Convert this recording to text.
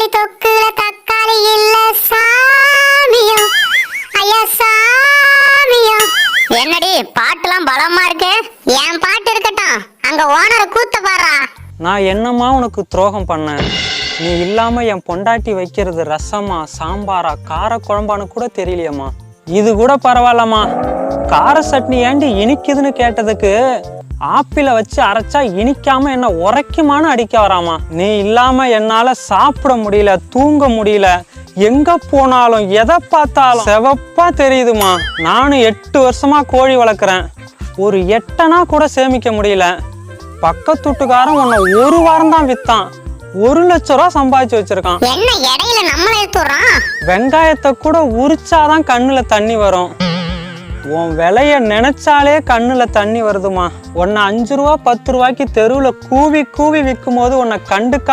தக்காளி தொக்குல தக்காளி இல்ல சாமியோ ஐயா சாமியோ. என்னடி பாட்டுலாம் பலமா இருக்கு? என் பாட்டு இருக்கட்டும், அங்க ஓனர் கூத்த பாரா. நான் என்னம்மா உனக்கு துரோகம் பண்ணேன்? நீ இல்லாம என் பொண்டாட்டி வைக்கிறது ரசமா சாம்பாரா கார குழம்பான்னு கூட தெரியலையம்மா. இது கூட பரவாயில்லம்மா. கார சட்னி ஏண்டி இனிக்குதுன்னு கேட்டதுக்கு ஆப்பிள வச்சு அரைச்சா இனிக்காம என்ன உரைக்குமான்னு அடிக்க வராமா. நீ இல்லாம என்னால சாப்பிட முடியல, தூங்க முடியல, எங்க போனாலும் எதை பார்த்தாலும் செவப்பா தெரியுதுமா. நானும் 8 வருஷமா கோழி வளர்க்குறேன், ஒரு 8 கூட சேமிக்க முடியல. பக்கத்து வீட்டுக்காரன் உன்னை 1 வாரம் தான் வித்தான், 1 லட்சம் ரூபா சம்பாதிச்சு வச்சிருக்கான். என்ன இடையில நம்மள எடுத்துறான்? வெங்காயத்தை கூட உரிச்சாதான் கண்ணுல தண்ணி வரும். உன் விலைய நினைச்சாலே கண்ணுல தண்ணி வருதுமா. உன்னை 5 ரூபா 10 ரூபாய்க்கு தெருவுல கூவி கூவி விற்கும் போது உன்னை கண்டுக்க